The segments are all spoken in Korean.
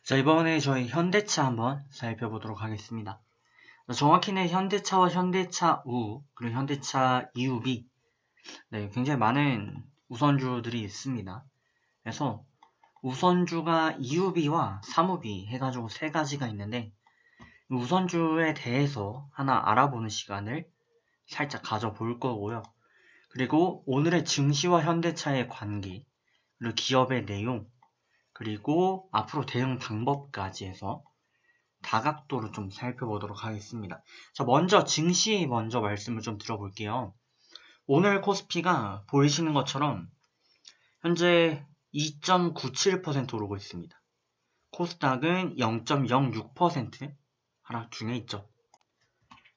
자, 이번에 저희 현대차 한번 살펴보도록 하겠습니다. 정확히는 현대차와 현대차 우, 그리고 현대차 EUB, 네, 굉장히 많은 우선주들이 있습니다. 그래서 우선주가 EUB와 사무비 해가지고 세 가지가 있는데, 우선주에 대해서 하나 알아보는 시간을 살짝 가져볼 거고요. 그리고 오늘의 증시와 현대차의 관계, 그리고 기업의 내용, 그리고 앞으로 대응 방법까지 해서 다각도로 좀 살펴보도록 하겠습니다. 자, 먼저 증시 먼저 말씀을 좀 들어볼게요. 오늘 코스피가 보이시는 것처럼 현재 2.97% 오르고 있습니다. 코스닥은 0.06% 하락 중에 있죠.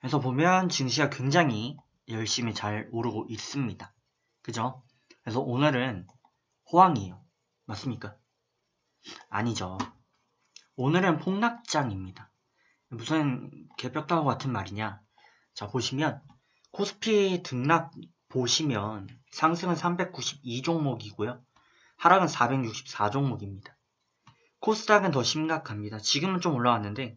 그래서 보면 증시가 굉장히 열심히 잘 오르고 있습니다. 그죠? 그래서 오늘은 호황이에요. 맞습니까? 아니죠. 오늘은 폭락장입니다. 무슨 개벽다구 같은 말이냐? 자, 보시면 코스피 등락 보시면 상승은 392종목이고요. 하락은 464종목입니다. 코스닥은 더 심각합니다. 지금은 좀 올라왔는데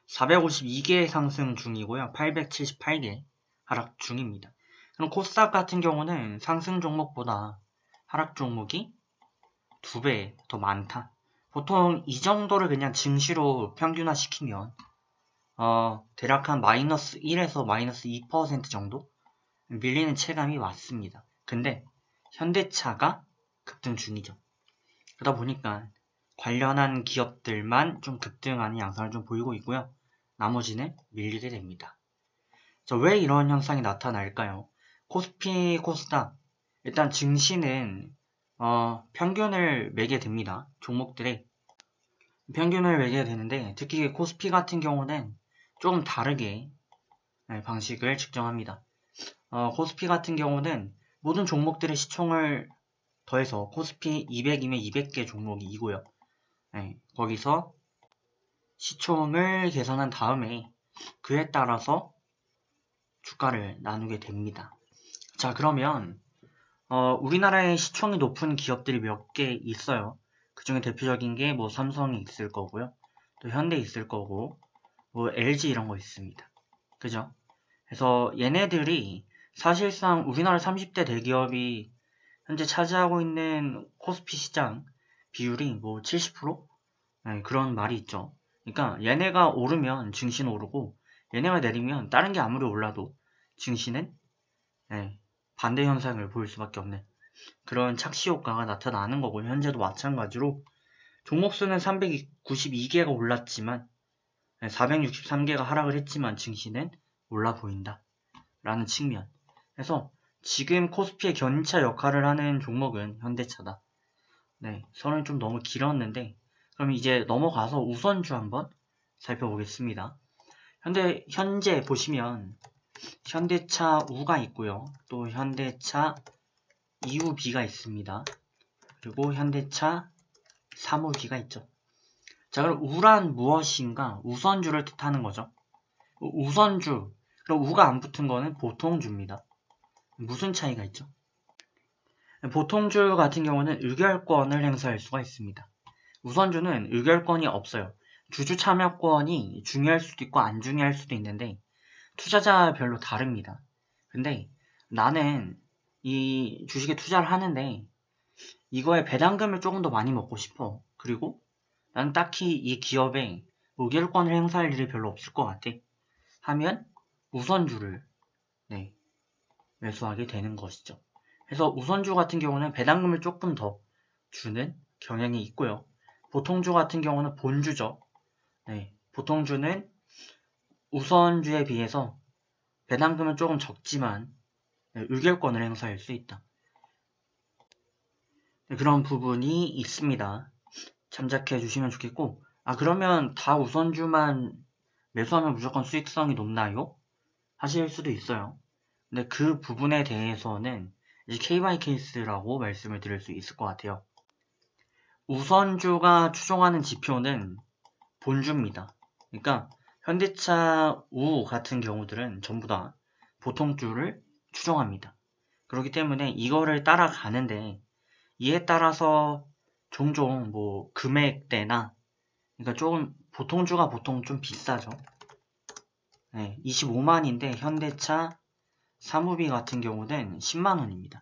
452개 상승 중이고요. 878개 하락 중입니다. 그럼 코스닥 같은 경우는 상승 종목보다 하락 종목이 2배 더 많다. 보통 이 정도를 그냥 증시로 평균화 시키면 대략 한 마이너스 1에서 마이너스 2% 정도 밀리는 체감이 왔습니다. 근데 현대차가 급등 중이죠. 그러다 보니까 관련한 기업들만 좀 급등하는 양상을 좀 보이고 있고요. 나머지는 밀리게 됩니다. 자, 왜 이런 현상이 나타날까요? 코스피, 코스닥 일단 증시는 평균을 매게 됩니다. 종목들의 평균을 매게 되는데 특히 코스피 같은 경우는 조금 다르게 방식을 측정합니다. 코스피 같은 경우는 모든 종목들의 시총을 더해서 코스피 200이면 200개 종목이 이고요. 거기서 시총을 계산한 다음에 그에 따라서 주가를 나누게 됩니다. 자, 그러면 우리나라의 시총이 높은 기업들이 몇 개 있어요. 그 중에 대표적인 게 뭐 삼성이 있을 거고요. 또 현대 있을 거고 뭐 LG 이런 거 있습니다. 그죠? 그래서 얘네들이 사실상 우리나라 30대 대기업이 현재 차지하고 있는 코스피 시장 비율이 뭐 70%? 그런 말이 있죠. 그러니까 얘네가 오르면 증시는 오르고 얘네가 내리면 다른 게 아무리 올라도 증시는 반대 현상을 보일 수밖에 없는 그런 착시 효과가 나타나는 거고 현재도 마찬가지로 종목 수는 392개가 올랐지만 463개가 하락을 했지만 증시는 올라 보인다 라는 측면. 그래서 지금 코스피의 견인차 역할을 하는 종목은 현대차다. 네, 선은 좀 너무 길었는데 그럼 이제 넘어가서 우선주 한번 살펴보겠습니다. 현재 보시면 현대차 우가 있고요. 또 현대차 EUB가 있습니다. 그리고 현대차 사무비가 있죠. 자, 그럼 우란 무엇인가? 우선주를 뜻하는 거죠. 우선주, 그럼 우가 안 붙은 거는 보통주입니다. 무슨 차이가 있죠? 보통주 같은 경우는 의결권을 행사할 수가 있습니다. 우선주는 의결권이 없어요. 주주 참여권이 중요할 수도 있고 안 중요할 수도 있는데 투자자별로 다릅니다. 근데 나는 이 주식에 투자를 하는데 이거에 배당금을 조금 더 많이 먹고 싶어. 그리고 나는 딱히 이 기업에 의결권을 행사할 일이 별로 없을 것 같아. 하면 우선주를 매수하게 되는 것이죠. 그래서 우선주 같은 경우는 배당금을 조금 더 주는 경향이 있고요. 보통주 같은 경우는 본주죠. 보통주는 우선주에 비해서 배당금은 조금 적지만 의결권을 행사할 수 있다. 그런 부분이 있습니다. 참작해 주시면 좋겠고 그러면 다 우선주만 매수하면 무조건 수익성이 높나요? 하실 수도 있어요. 근데 그 부분에 대해서는 이제 케이스 바이 케이스라고 말씀을 드릴 수 있을 것 같아요. 우선주가 추종하는 지표는 본주입니다. 그러니까 현대차 우 같은 경우들은 전부 다 보통주를 추종합니다. 그렇기 때문에 이거를 따라가는데 이에 따라서 종종 뭐 금액대나 그러니까 조금 보통주가 보통 좀 비싸죠. 네, 25만인데 현대차 사무비 같은 경우는 10만원입니다.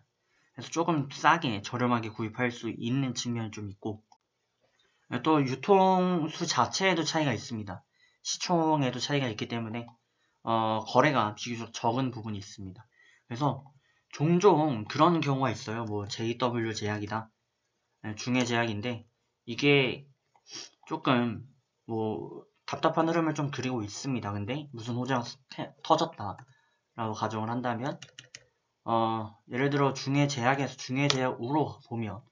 그래서 조금 싸게 저렴하게 구입할 수 있는 측면이 좀 있고, 또 유통수 자체에도 차이가 있습니다. 시총에도 차이가 있기 때문에 거래가 비교적 적은 부분이 있습니다. 그래서 종종 그런 경우가 있어요. 뭐 JW 제약이다, 중해 제약인데 이게 조금 뭐 답답한 흐름을 좀 그리고 있습니다. 근데 무슨 호재가 터졌다라고 가정을 한다면 예를 들어 중해 제약에서 중해 제약 우로 보면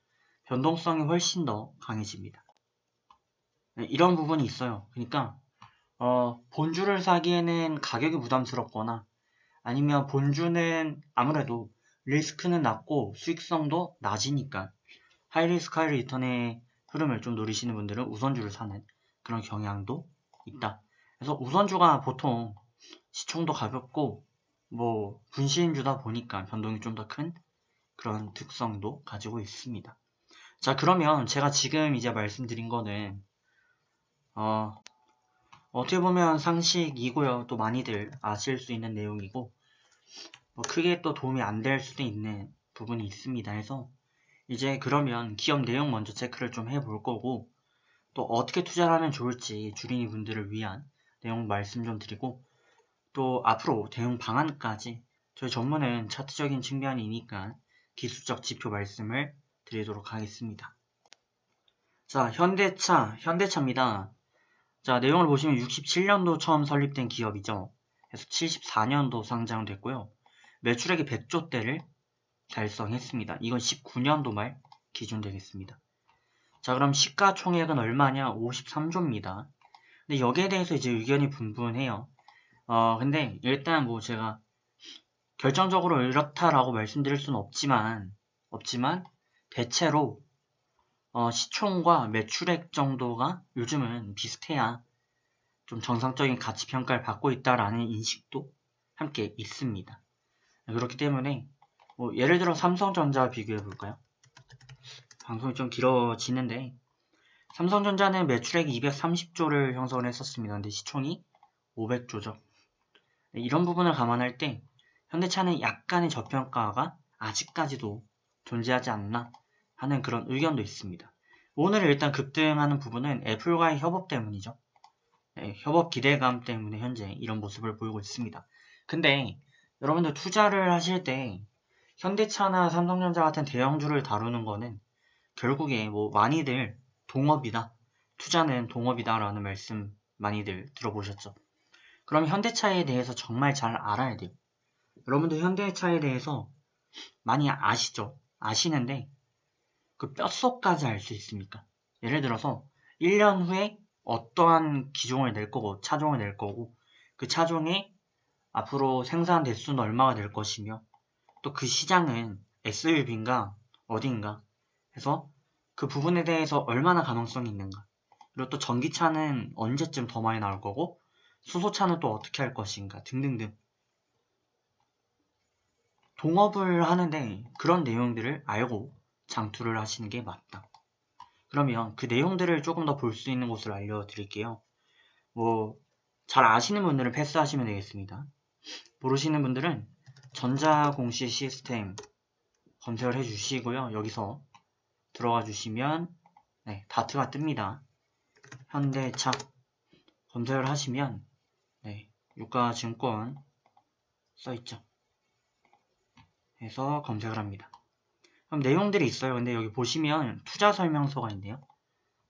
변동성이 훨씬 더 강해집니다. 네, 이런 부분이 있어요. 그러니까 본주를 사기에는 가격이 부담스럽거나 아니면 본주는 아무래도 리스크는 낮고 수익성도 낮으니까 하이리스크 하이리턴의 흐름을 좀 노리시는 분들은 우선주를 사는 그런 경향도 있다. 그래서 우선주가 보통 시총도 가볍고 뭐 분시인주다 보니까 변동이 좀 더 큰 그런 특성도 가지고 있습니다. 자, 그러면 제가 지금 이제 말씀드린 거는 어떻게 보면 상식이고요. 또 많이들 아실 수 있는 내용이고 뭐 크게 또 도움이 안 될 수도 있는 부분이 있습니다. 해서 이제 그러면 기업 내용 먼저 체크를 좀 해볼 거고 또 어떻게 투자를 하면 좋을지 주린이 분들을 위한 내용 말씀 좀 드리고 또 앞으로 대응 방안까지 저희 전문은 차트적인 측면이니까 기술적 지표 말씀을 드리도록 하겠습니다. 자, 현대차입니다. 자, 내용을 보시면 67년도 처음 설립된 기업이죠. 그래서 74년도 상장됐고요. 매출액이 100조대를 달성했습니다. 이건 19년도 말 기준 되겠습니다. 자, 그럼 시가총액은 얼마냐? 53조입니다. 근데 여기에 대해서 이제 의견이 분분해요. 근데 일단 뭐 제가 결정적으로 이렇다라고 말씀드릴 수는 없지만 대체로 시총과 매출액 정도가 요즘은 비슷해야 좀 정상적인 가치 평가를 받고 있다라는 인식도 함께 있습니다. 그렇기 때문에 뭐 예를 들어 삼성전자 비교해 볼까요? 방송이 좀 길어지는데 삼성전자는 매출액이 230조를 형성을 했었습니다. 근데 시총이 500조죠. 이런 부분을 감안할 때 현대차는 약간의 저평가가 아직까지도 존재하지 않나 하는 그런 의견도 있습니다. 오늘 일단 급등하는 부분은 애플과의 협업 때문이죠. 네, 협업 기대감 때문에 현재 이런 모습을 보이고 있습니다. 근데 여러분들 투자를 하실 때 현대차나 삼성전자 같은 대형주를 다루는 거는 결국에 뭐 많이들 동업이다, 투자는 동업이다 라는 말씀 많이들 들어보셨죠? 그럼 현대차에 대해서 정말 잘 알아야 돼요. 여러분들 현대차에 대해서 많이 아시죠? 아시는데 그 뼛속까지 알 수 있습니까? 예를 들어서 1년 후에 어떠한 기종을 낼 거고 차종을 낼 거고 그 차종의 앞으로 생산 대수는 얼마가 될 것이며 또 그 시장은 SUV인가 어딘가 해서 그 부분에 대해서 얼마나 가능성이 있는가, 그리고 또 전기차는 언제쯤 더 많이 나올 거고 수소차는 또 어떻게 할 것인가 등등등 동업을 하는데 그런 내용들을 알고 장투를 하시는 게 맞다. 그러면 그 내용들을 조금 더 볼 수 있는 곳을 알려드릴게요. 뭐 잘 아시는 분들은 패스하시면 되겠습니다. 모르시는 분들은 전자공시 시스템 검색을 해주시고요. 여기서 들어가 주시면 네, 다트가 뜹니다. 현대차 검색을 하시면 네, 유가증권 써있죠. 해서 검색을 합니다. 그럼 내용들이 있어요. 근데 여기 보시면 투자 설명서가 있네요.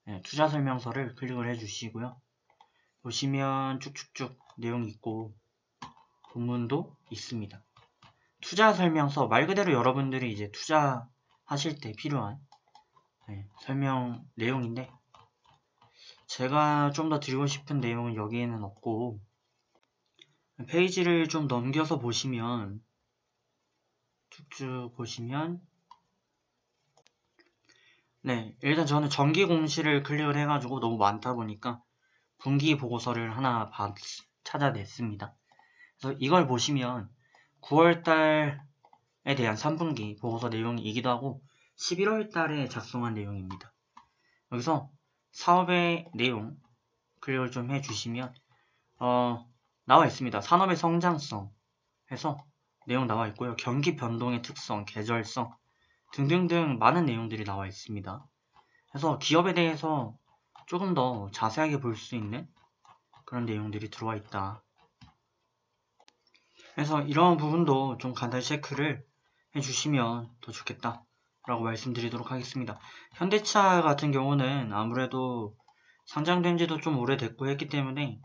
네, 투자 설명서를 클릭을 해주시고요. 보시면 쭉쭉쭉 내용이 있고 본문도 있습니다. 투자 설명서 말 그대로 여러분들이 이제 투자하실 때 필요한 설명 내용인데 제가 좀 더 드리고 싶은 내용은 여기에는 없고 페이지를 좀 넘겨서 보시면 쭉쭉 보시면 네, 일단 저는 정기 공시를 클릭을 해가지고 너무 많다 보니까 분기 보고서를 하나 찾아냈습니다. 그래서 이걸 보시면 9월달에 대한 3분기 보고서 내용이기도 하고 11월달에 작성한 내용입니다. 여기서 사업의 내용, 클릭을 좀 해주시면 나와 있습니다. 산업의 성장성 해서 내용 나와 있고요. 경기 변동의 특성, 계절성 등등등 많은 내용들이 나와 있습니다. 그래서 기업에 대해서 조금 더 자세하게 볼 수 있는 그런 내용들이 들어와 있다. 그래서 이런 부분도 좀 간단히 체크를 해주시면 더 좋겠다 라고 말씀드리도록 하겠습니다. 현대차 같은 경우는 아무래도 상장된 지도 좀 오래됐고 했기 때문에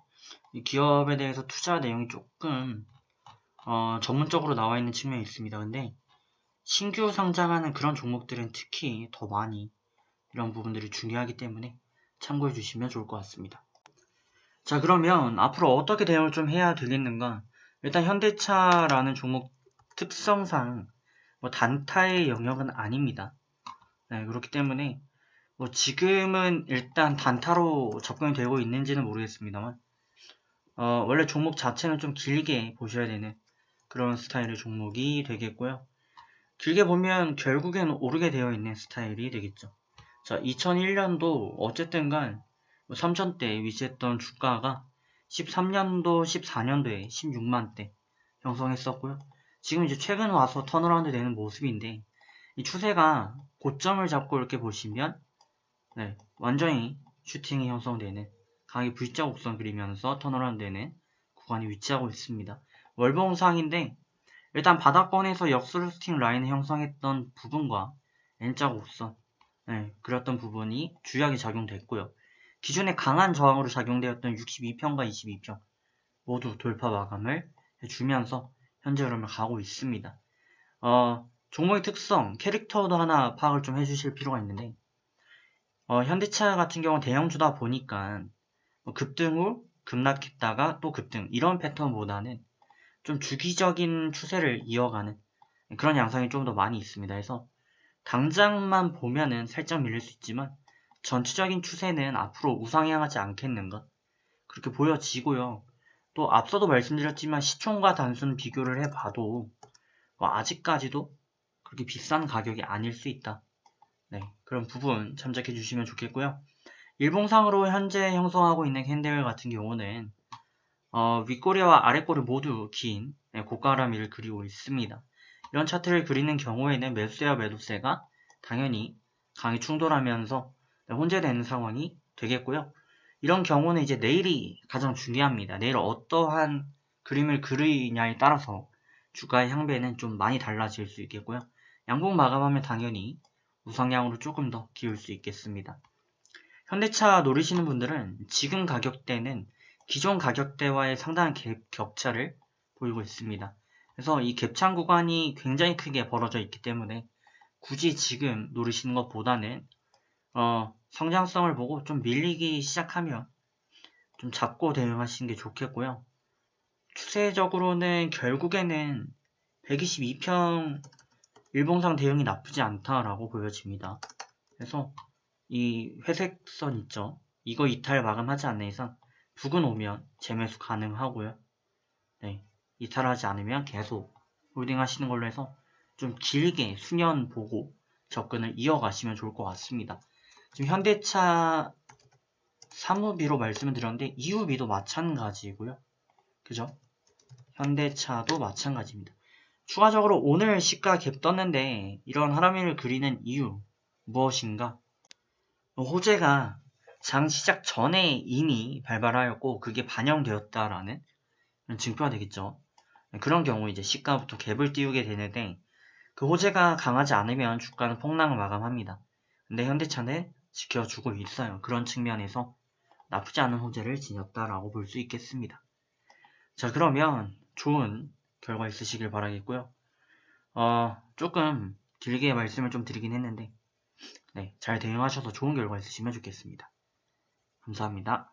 이 기업에 대해서 투자 내용이 조금 전문적으로 나와 있는 측면이 있습니다. 근데 신규 상장하는 그런 종목들은 특히 더 많이 이런 부분들이 중요하기 때문에 참고해 주시면 좋을 것 같습니다. 자, 그러면 앞으로 어떻게 대응을 좀 해야 되겠는가? 일단 현대차라는 종목 특성상 뭐 단타의 영역은 아닙니다. 네, 그렇기 때문에 뭐 지금은 일단 단타로 접근이 되고 있는지는 모르겠습니다만 원래 종목 자체는 좀 길게 보셔야 되는 그런 스타일의 종목이 되겠고요. 길게 보면 결국엔 오르게 되어 있는 스타일이 되겠죠. 자, 2001년도 어쨌든 간 3,000대 위치했던 주가가 13년도, 14년도에 16만대 형성했었고요. 지금 이제 최근 와서 턴어라운드 되는 모습인데 이 추세가 고점을 잡고 이렇게 보시면 완전히 슈팅이 형성되는 강하게 V자 곡선 그리면서 턴어라운드 되는 구간이 위치하고 있습니다. 월봉상인데 일단 바닥권에서 역스루스팅 라인을 형성했던 부분과 N자 곡선 그렸던 부분이 주요하게 작용됐고요. 기존에 강한 저항으로 작용되었던 62평과 22평 모두 돌파 마감을 해주면서 현재 흐름을 가고 있습니다. 종목의 특성, 캐릭터도 하나 파악을 좀 해주실 필요가 있는데 현대차 같은 경우는 대형주다 보니까 급등 후 급락했다가 또 급등 이런 패턴보다는 좀 주기적인 추세를 이어가는 그런 양상이 좀 더 많이 있습니다. 그래서 당장만 보면은 살짝 밀릴 수 있지만 전체적인 추세는 앞으로 우상향하지 않겠는가 그렇게 보여지고요. 또 앞서도 말씀드렸지만 시총과 단순 비교를 해봐도 아직까지도 그렇게 비싼 가격이 아닐 수 있다. 그런 부분 참작해 주시면 좋겠고요. 일봉상으로 현재 형성하고 있는 캔들 같은 경우는 윗꼬리와 아랫꼬리 모두 긴 고가라미를 그리고 있습니다. 이런 차트를 그리는 경우에는 매수세와 매도세가 당연히 강히 충돌하면서 혼재되는 상황이 되겠고요. 이런 경우는 이제 내일이 가장 중요합니다. 내일 어떠한 그림을 그리냐에 따라서 주가의 향배는 좀 많이 달라질 수 있겠고요. 양봉 마감하면 당연히 우상향으로 조금 더 기울 수 있겠습니다. 현대차 노리시는 분들은 지금 가격대는 기존 가격대와의 상당한 격차를 보이고 있습니다. 그래서 이 갭창 구간이 굉장히 크게 벌어져 있기 때문에 굳이 지금 노리시는 것보다는 성장성을 보고 좀 밀리기 시작하면 좀 잡고 대응하시는 게 좋겠고요. 추세적으로는 결국에는 122평 일봉상 대응이 나쁘지 않다라고 보여집니다. 그래서 이 회색 선 있죠? 이거 이탈 마감하지 않는 이상 붉은 오면 재매수 가능하고요. 이탈하지 않으면 계속 홀딩 하시는 걸로 해서 좀 길게 수년 보고 접근을 이어가시면 좋을 것 같습니다. 지금 현대차 사무비로 말씀을 드렸는데 이후비도 마찬가지고요. 그죠? 현대차도 마찬가지입니다. 추가적으로 오늘 시가 갭 떴는데 이런 하람이를 그리는 이유 무엇인가? 호재가 장 시작 전에 이미 발발하였고 그게 반영되었다라는 증표가 되겠죠. 그런 경우 이제 시가부터 갭을 띄우게 되는데 그 호재가 강하지 않으면 주가는 폭락을 마감합니다. 근데 현대차는 지켜주고 있어요. 그런 측면에서 나쁘지 않은 호재를 지녔다라고 볼 수 있겠습니다. 자, 그러면 좋은 결과 있으시길 바라겠고요. 조금 길게 말씀을 좀 드리긴 했는데 잘 대응하셔서 좋은 결과 있으시면 좋겠습니다. 감사합니다.